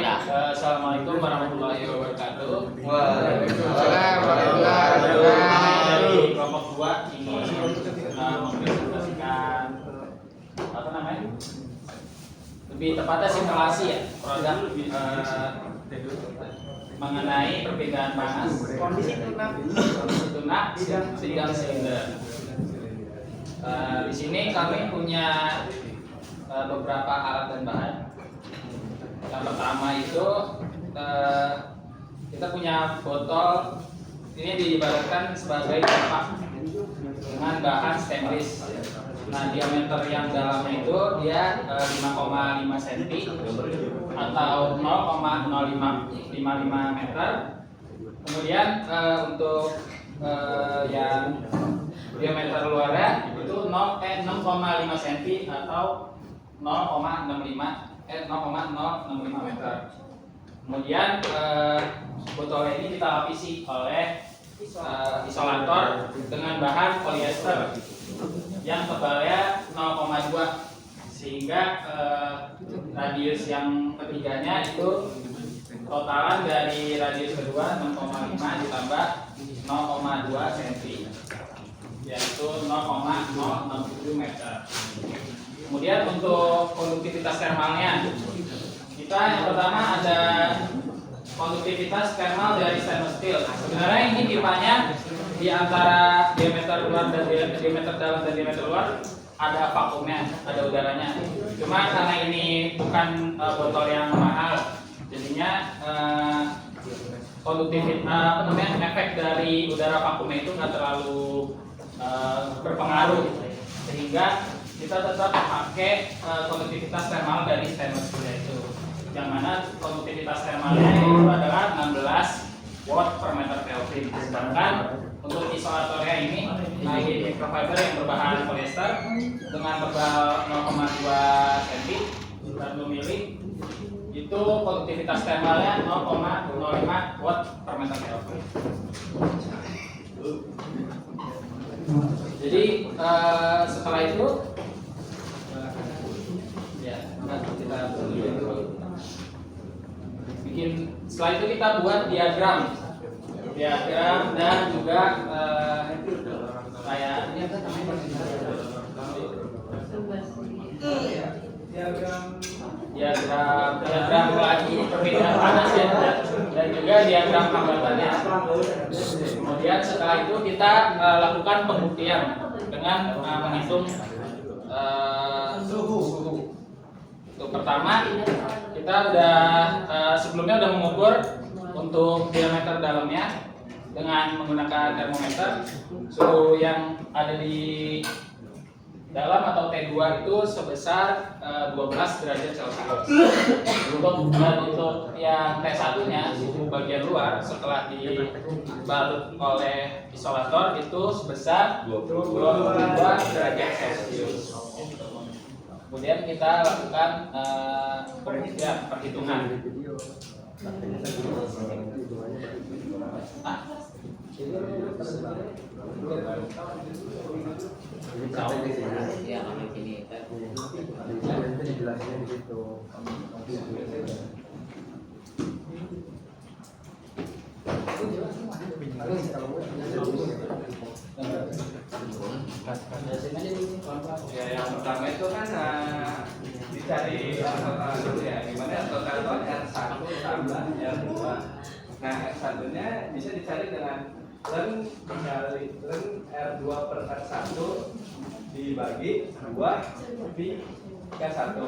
Baik, assalamualaikum warahmatullahi wabarakatuh. Waalaikumsalam warahmatullahi wabarakatuh. Dari kelompok 2 ini mempresentasikan apa namanya? Lebih tepatnya simulasi ya produk mengenai perbedaan panas kondisi tunak sidang silinder. Di sini kami punya beberapa alat dan bahan. Yang pertama itu kita punya botol, ini diibaratkan sebagai pipa dengan bahan stainless. Nah, diameter yang dalamnya itu dia 5,5 cm atau 0,0555 meter. Kemudian untuk yang diameter luarnya itu 6,5 cm atau 0,065 meter. Kemudian botol ini kita lapisi oleh isolator dengan bahan polyester yang tebalnya 0,2 sehingga radius yang ketiganya itu totalan dari radius kedua 6,5 ditambah 0,2 cm yaitu 0,067 meter. Kemudian untuk konduktivitas termalnya, kita yang pertama ada konduktivitas termal dari stainless steel. Sebenarnya ini pipanya di antara diameter luar dan diameter dalam dan diameter luar ada vakumnya, ada udaranya. Cuma karena ini bukan botol yang mahal, jadinya konduktivitas efek dari udara vakumnya itu nggak terlalu berpengaruh, sehingga kita tetap pakai konduktivitas termal dari stainless steel itu, yang mana konduktivitas termalnya itu adalah 16 watt per meter Kelvin. Sedangkan untuk isolatornya ini microfiber yang berbahan polyester dengan tebal 0,2 cm dan 2 mili itu konduktivitas termalnya 0,05 watt per meter Kelvin. Jadi setelah itu ya kita bikin, setelah itu kita buat diagram dan juga kayak diagram lagi perbedaan panas ya, dan juga diagram hambatannya. Kemudian setelah itu kita lakukan pembuktian dengan menghitung suhu. Untuk pertama kita udah sebelumnya udah mengukur untuk diameter dalamnya dengan menggunakan termometer. Suhu yang ada di dalam atau T2 itu sebesar 12 derajat Celcius. Untuk yang T1 nya suhu bagian luar setelah dibalut oleh isolator itu sebesar 22 derajat Celcius. Kemudian kita lakukan perhitungan. Ya, yang pertama itu kan dicari total dulu ya, gimana total R1 tambah R2. Nah, R1 nya bisa dicari dengan len R2 per R1 dibagi 2 pi K1.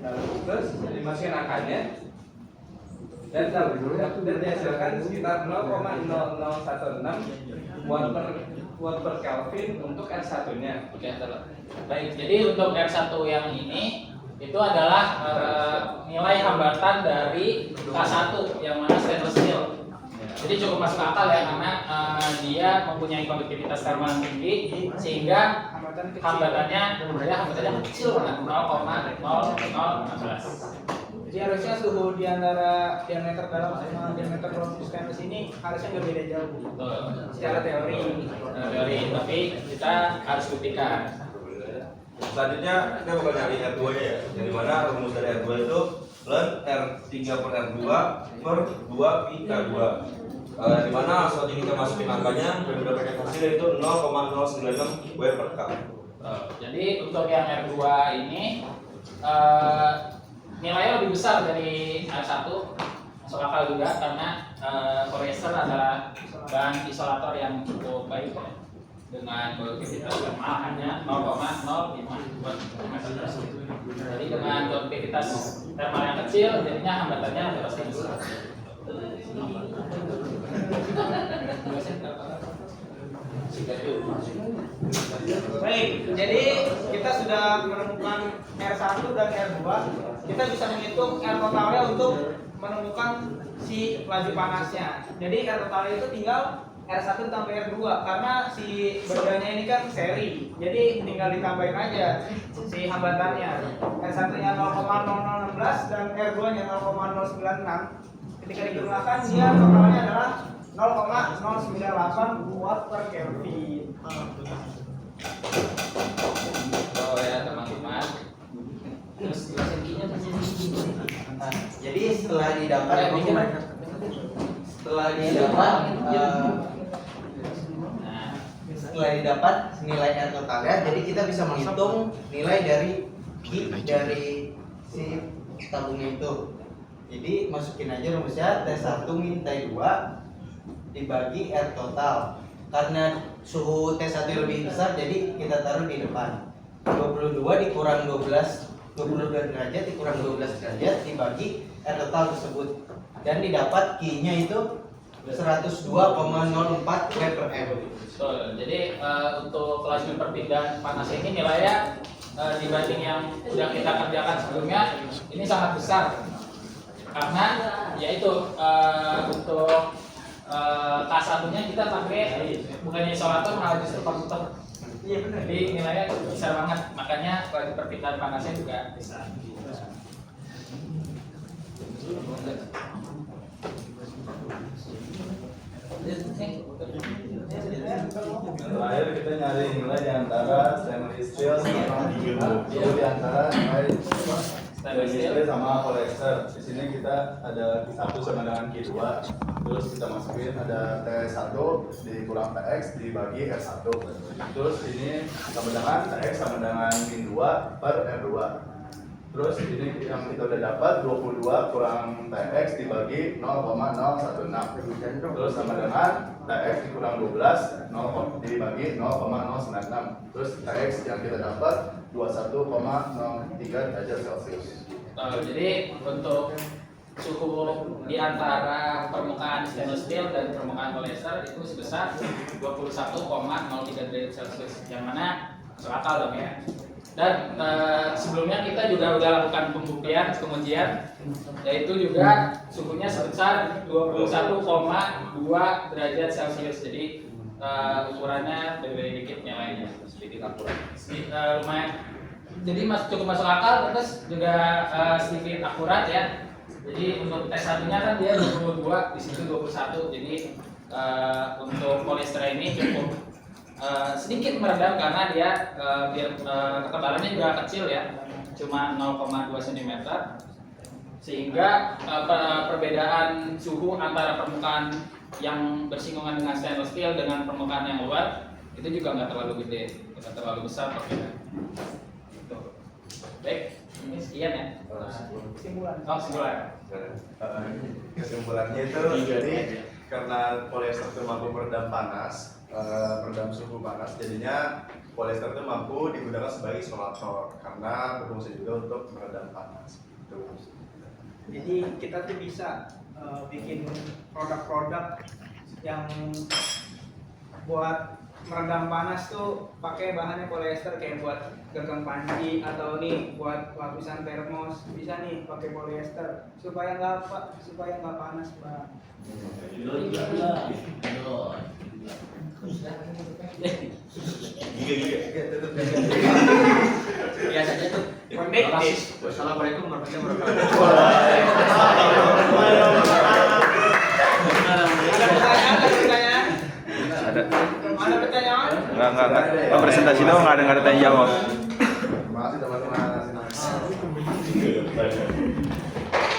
Lalu terus dimasukin angkanya dan dihasilkan sekitar 0,0016 watt per Kelvin untuk R1 nya. Oke, baik. Jadi untuk R1 yang ini itu adalah nilai hambatan dari K1 yang mana stainless steel. Jadi cukup masuk akal ya, karena dia mempunyai konduktivitas termal yang tinggi sehingga hambatannya kecil banget, 0,0016. Jadi harusnya suhu di antara diameter dalam sama diameter luar stainless ini harusnya nggak beda jauh. Betul. Secara teori. Tapi kita harus buktikan. Selanjutnya kita bakal nyari R2 nya ya, yang dimana rumus dari R2 itu ln R3 per R2 per 2 pi K2. Dimana saat ini kita masukin angkanya dan mendapatkan hasil yaitu 0,096 W per K. Jadi untuk yang R2 ini nilainya lebih besar dari R1, masuk akal juga karena polyester adalah bahan isolator yang cukup baik ya, dengan konduksivitas thermal hanya 0,05 meter. Jadi dengan konduksivitas thermal yang kecil, jadinya hambatannya sudah pasti besar. Baik, jadi kita sudah menemukan R1 dan R2. Kita bisa menghitung R totalnya untuk menemukan si laju panasnya. Jadi R totalnya itu tinggal R1 tambah R2 karena si bedanya ini kan seri. Jadi tinggal ditambahin aja si hambatannya. R1-nya 0,0016 dan R2-nya 0,096. Ketika dijumlahkan dia totalnya adalah 0,098 watt per Kelvin. Oh ya teman-teman. Terus Jadi setelah didapat nilai R totalnya, jadi kita bisa menghitung nilai dari Q dari si tabungnya itu. Jadi masukin aja rumusnya T1 min T2 dibagi R total. Karena suhu T1 lebih besar, jadi kita taruh di depan. 22 dikurang 22 derajat dikurang 12 derajat dibagi R total tersebut. Dan didapat Q-nya itu 102,04 W per M. betul. Jadi untuk laju perpindahan panas ini nilainya dibanding yang sudah kita kerjakan sebelumnya ini sangat besar. Karena yaitu untuk K1-nya kita pakai bukannya isolator malah justru komputer. Iya benar. Jadi nilainya besar banget, makanya laju perpindahan panasnya juga besar. Terakhir kita nyari nilai di antara stainless steel sama suhu di antara nilai stainless steel sama polyester. Di sini kita ada Q1 sama dengan Q2. Terus kita masukin ada T1 dikurang TX dibagi R1. Terus ini sama dengan TX sama dengan min 2 per R2. Terus ini yang kita udah dapat 22 kurang TX dibagi 0,016. Terus sama dengan TX dikurang 12 dibagi 0,096. Terus TX yang kita dapat 21,03 derajat Celcius. Jadi untuk suhu di antara permukaan stainless steel dan permukaan polyester itu sebesar 21,03 derajat Celcius, yang mana masuk akal dong ya. Dan sebelumnya kita juga udah lakukan pembuktian pengujian, yaitu juga suhunya sebesar 21,2 derajat Celcius. Jadi ukurannya lebih dikit nilainya, sedikit akurat, lumayan. Jadi cukup masuk akal, terus juga sedikit akurat ya. Jadi untuk T1-nya kan dia 22, di situ 21. Jadi untuk polyester ini cukup sedikit meredam karena dia biar ketebalannya juga kecil ya, cuma 0,2 cm, sehingga perbedaan suhu antara permukaan yang bersinggungan dengan stainless steel dengan permukaan yang luar itu juga nggak terlalu gede, nggak terlalu besar perbedaan. Gitu. Baik, ini sekian ya. Kesimpulan. Oh, kesimpulan. Kesimpulannya itu jadi karena polyester itu mampu meredam panas, meredam suhu panas, jadinya polyester itu mampu digunakan sebagai isolator karena berfungsi juga untuk meredam panas. Jadi kita tuh bisa bikin produk-produk yang buat meredam panas tuh pakai bahannya polyester, kayak buat gagang panci atau nih buat lapisan termos bisa nih pakai polyester supaya nggak panas, Pak. Biasanya tuh Kondektif. Assalamualaikum warahmatullahi wabarakatuh. Ada pertanyaan? Enggak. Presentasi doang, nggak ada tanya jawab.